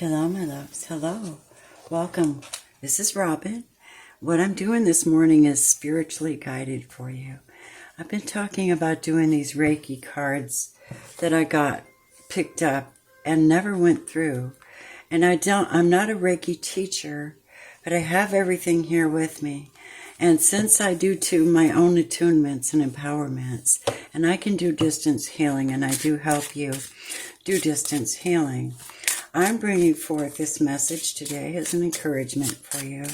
Hello, my loves. Hello. Welcome. This is Robin. What I'm doing this morning is spiritually guided for you. I've been talking about doing these Reiki cards that I got picked up and never went through. And I'm not a Reiki teacher, but I have everything here with me. And since I do my own attunements and empowerments, and I can do distance healing, and I do help you do distance healing, I'm bringing forth this message today as an encouragement for you.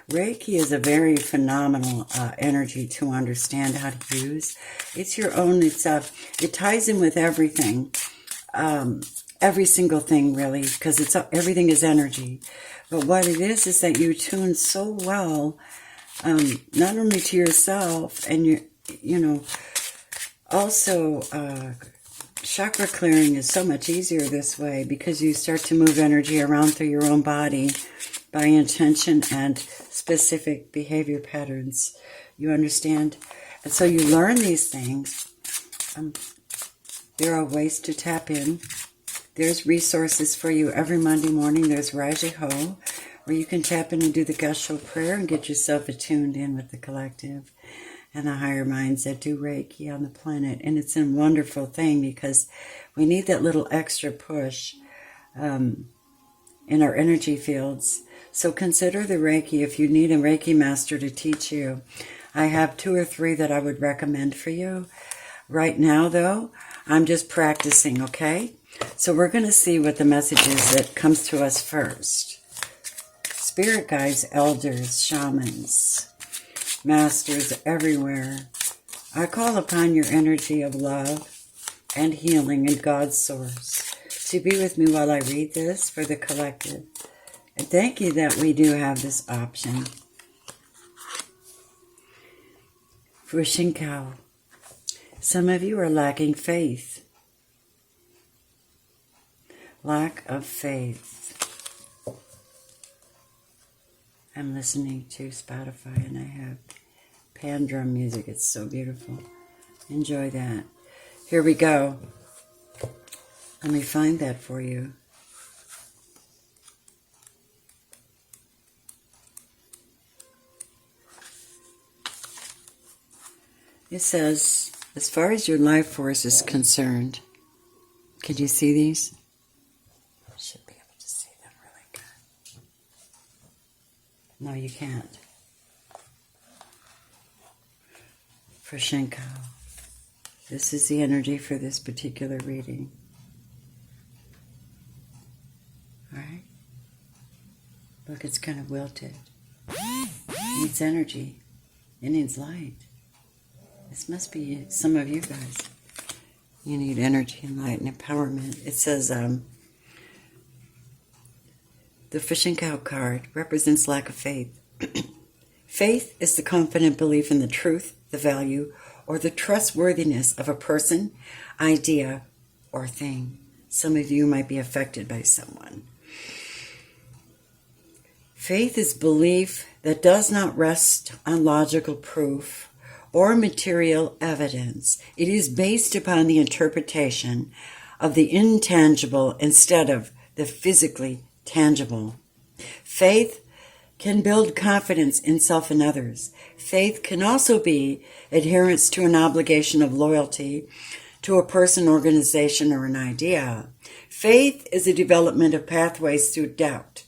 Reiki is a very phenomenal energy to understand how to use. It's your own. It ties in with everything, every single thing really, because everything is energy. But what it is that you tune so well, not only to yourself and also. Chakra clearing is so much easier this way because you start to move energy around through your own body by intention and specific behavior patterns. You understand? And so you learn these things. There are ways to tap in. There's resources for you every Monday morning. There's Raji Ho, where you can tap in and do the Gusho prayer and get yourself attuned in with the collective and the higher minds that do Reiki on the planet. And it's a wonderful thing because we need that little extra push in our energy fields. So consider the Reiki if you need a Reiki master to teach you. I have 2 or 3 that I would recommend for you. Right now, though, I'm just practicing, okay? So we're going to see what the message is that comes to us first. Spirit guides, elders, shamans, masters everywhere, I call upon your energy of love and healing and God's source to be with me while I read this for the collective. And thank you that we do have this option. For Shinkao, some of you are lacking faith. Lack of faith. I'm listening to Spotify and I have pan drum music. It's so beautiful. Enjoy that. Here we go. Let me find that for you. It says, as far as your life force is concerned, can you see these? Should be able to see them really good. No, you can't. For Shinko, this is the energy for this particular reading. Alright? Look, it's kind of wilted. It needs energy. It needs light. This must be some of you guys. You need energy and light and empowerment. It says, the fishing cow card represents lack of faith. Faith is the confident belief in the truth, the value, or the trustworthiness of a person, idea, or thing. Some of you might be affected by someone. Faith is belief that does not rest on logical proof or material evidence. It is based upon the interpretation of the intangible instead of the physically tangible. Faith can build confidence in self and others. Faith can also be adherence to an obligation of loyalty to a person, organization, or an idea. Faith is a development of pathways through doubt.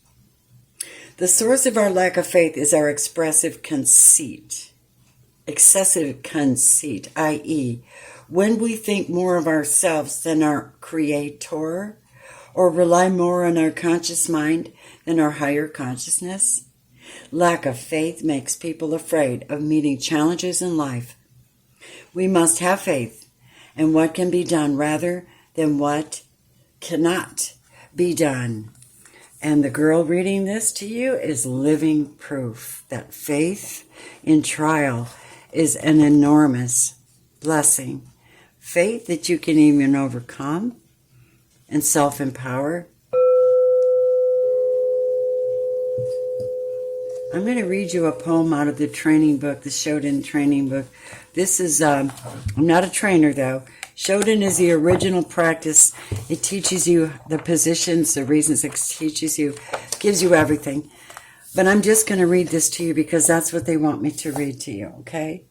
The source of our lack of faith is our excessive conceit, i.e., when we think more of ourselves than our Creator, or rely more on our conscious mind than our higher consciousness. Lack of faith makes people afraid of meeting challenges in life. We must have faith in what can be done rather than what cannot be done. And the girl reading this to you is living proof that faith in trial is an enormous blessing. Faith that you can even overcome and self-empower. I'm going to read you a poem out of the training book, the Shoden training book. This is, I'm not a trainer though. Shoden is the original practice. It teaches you the positions, the reasons. It teaches you, gives you everything. But I'm just going to read this to you because that's what they want me to read to you, okay?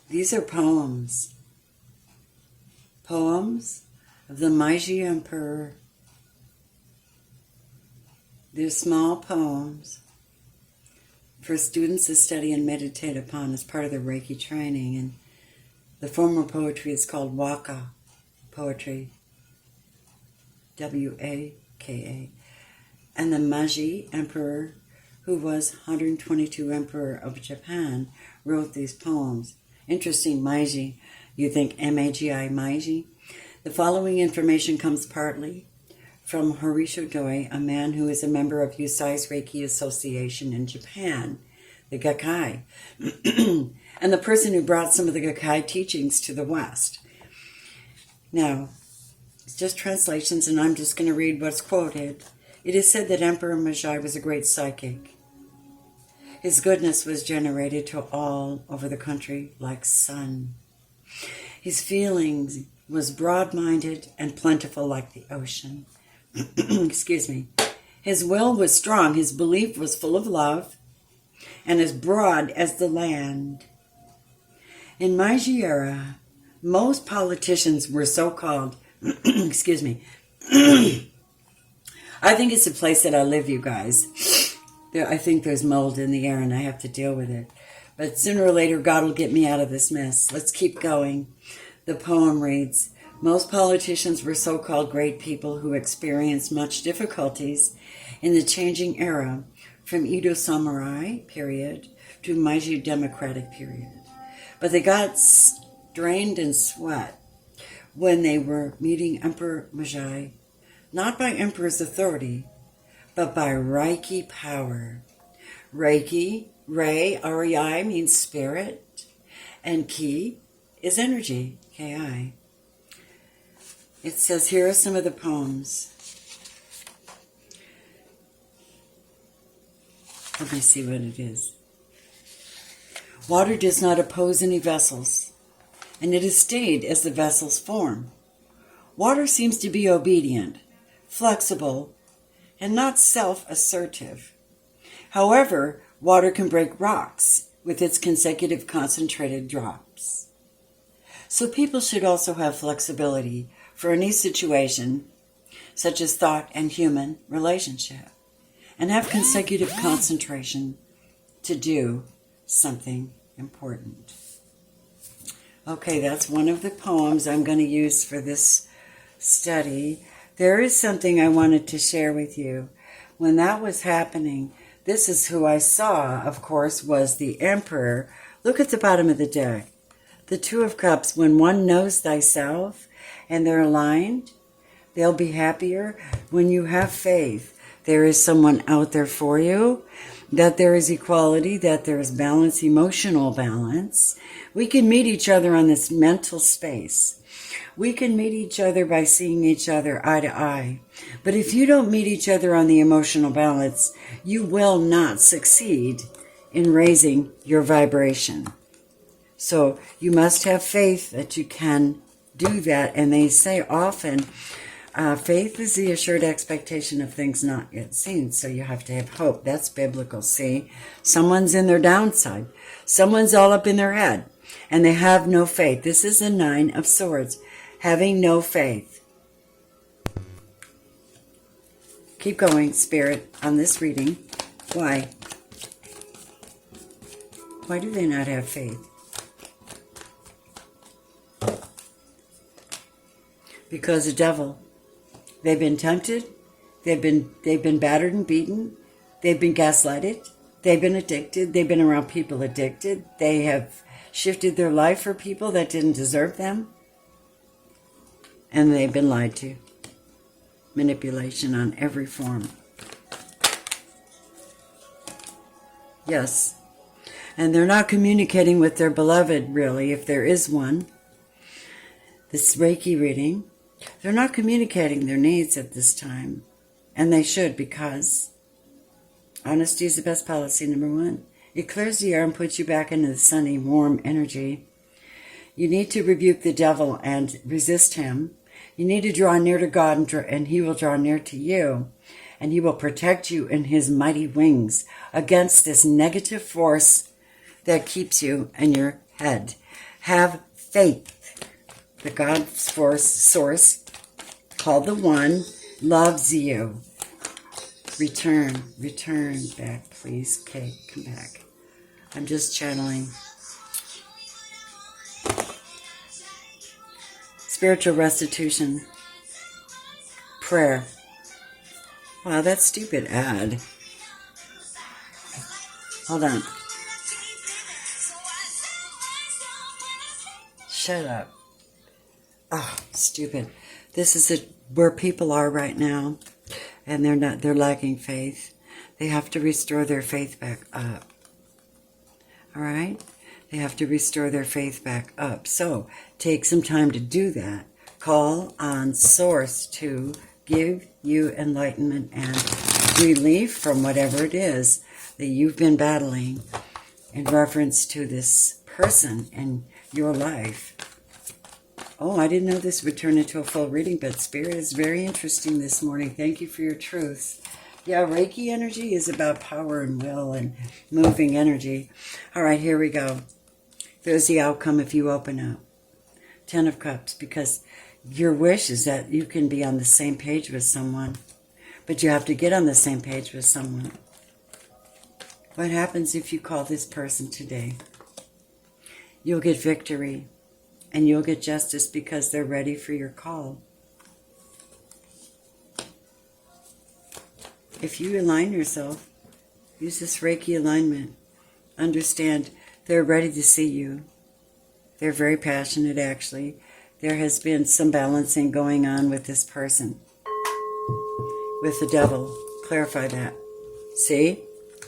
These are poems. Poems of the Meiji Emperor. They're small poems for students to study and meditate upon as part of their Reiki training. And the form of poetry is called Waka poetry. W-A-K-A. And the Meiji Emperor, who was 122 Emperor of Japan, wrote these poems. Interesting, Meiji. You think M-A-G-I, Meiji? The following information comes partly from Horisho Doi, a man who is a member of Yusai's Reiki Association in Japan, the Gakkai, and the person who brought some of the Gakkai teachings to the West. Now, it's just translations, and I'm just going to read what's quoted. It is said that Emperor Meiji was a great psychic. His goodness was generated to all over the country like sun. His feelings was broad-minded and plentiful like the ocean. Excuse me. His will was strong. His belief was full of love and as broad as the land. In Meiji era, most politicians were so-called, excuse me, I think it's a place that I live, you guys. I think there's mold in the air and I have to deal with it. But sooner or later, God will get me out of this mess. Let's keep going. The poem reads, most politicians were so-called great people who experienced much difficulties in the changing era from Edo samurai period to Meiji democratic period. But they got strained in sweat when they were meeting Emperor Meiji, not by Emperor's authority, but by Reiki power. Reiki, Rei, R-E-I, means spirit, and Ki is energy, K-I. It says, here are some of the poems. Let me see what it is. Water does not oppose any vessels, and it is stayed as the vessel's form. Water seems to be obedient, flexible, and not self-assertive. However, water can break rocks with its consecutive concentrated drops. So people should also have flexibility for any situation, such as thought and human relationship, and have consecutive concentration to do something important. Okay, that's one of the poems I'm going to use for this study. There is something I wanted to share with you. When that was happening, this is who I saw, of course, was the Emperor. Look at the bottom of the deck. The Two of Cups, when one knows thyself and they're aligned, they'll be happier. When you have faith, there is someone out there for you, that there is equality, that there is balance, emotional balance. We can meet each other on this mental space. We can meet each other by seeing each other eye to eye. But if you don't meet each other on the emotional balance, you will not succeed in raising your vibration. So you must have faith that you can do that. And they say often, faith is the assured expectation of things not yet seen. So you have to have hope. That's biblical. See, someone's in their downside. Someone's all up in their head and they have no faith. This is the Nine of Swords, having no faith. Keep going, Spirit, on this reading. Why? Why do they not have faith? Because the devil. They've been tempted. They've been battered and beaten. They've been gaslighted. They've been addicted. They've been around people addicted. They have shifted their life for people that didn't deserve them. And they've been lied to. Manipulation on every form. Yes. And they're not communicating with their beloved, really, if there is one. This Reiki reading, they're not communicating their needs at this time. And they should, because honesty is the best policy, number one. It clears the air and puts you back into the sunny, warm energy. You need to rebuke the devil and resist him. You need to draw near to God, and he will draw near to you. And he will protect you in his mighty wings against this negative force that keeps you in your head. Have faith. The God's source, called the One, loves you. Return back, please. Okay, come back. I'm just channeling. Spiritual restitution. Prayer. Wow, that's stupid ad. Hold on. Shut up. Oh, stupid. This is where people are right now, and they're lacking faith. They have to restore their faith back up. All right? They have to restore their faith back up. So, take some time to do that. Call on Source to give you enlightenment and relief from whatever it is that you've been battling in reference to this person in your life. Oh, I didn't know this would turn into a full reading, but Spirit is very interesting this morning. Thank you for your truth. Yeah, Reiki energy is about power and will and moving energy. All right, here we go. There's the outcome if you open up. 10 of Cups, because your wish is that you can be on the same page with someone, but you have to get on the same page with someone. What happens if you call this person today? You'll get victory, and you'll get justice because they're ready for your call. If you align yourself, use this Reiki alignment, understand they're ready to see you. They're very passionate, actually. There has been some balancing going on with this person. With the devil. Clarify that. See?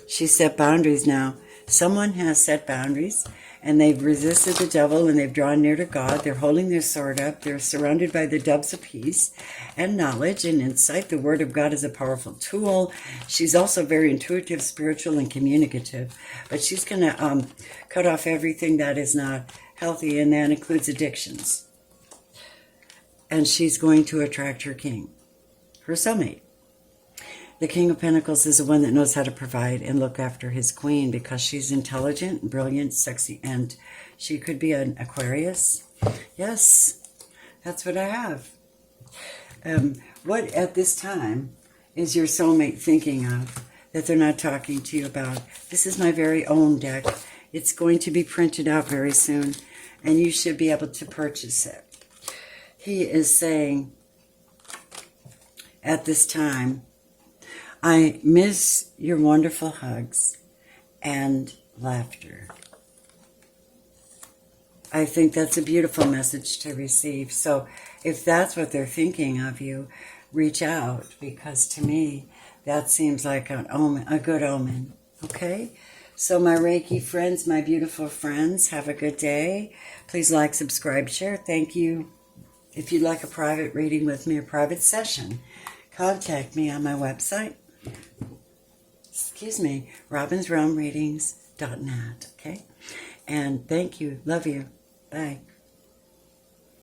She set boundaries now. Someone has set boundaries, and they've resisted the devil, and they've drawn near to God. They're holding their sword up. They're surrounded by the doves of peace and knowledge and insight. The Word of God is a powerful tool. She's also very intuitive, spiritual, and communicative. But she's going to cut off everything that is not healthy, and that includes addictions. And she's going to attract her king, her soulmate. The King of Pentacles is the one that knows how to provide and look after his queen because she's intelligent, brilliant, sexy, and she could be an Aquarius. Yes, that's what I have. What at this time is your soulmate thinking of that they're not talking to you about? This is my very own deck. It's going to be printed out very soon, and you should be able to purchase it. He is saying, at this time, I miss your wonderful hugs and laughter. I think that's a beautiful message to receive. So if that's what they're thinking of you, reach out, because to me, that seems like an omen, a good omen. Okay? So my Reiki friends, my beautiful friends, have a good day. Please like, subscribe, share. Thank you. If you'd like a private reading with me, a private session, contact me on my website. robinsrealmreadings.net. Okay? And thank you. Love you. Bye.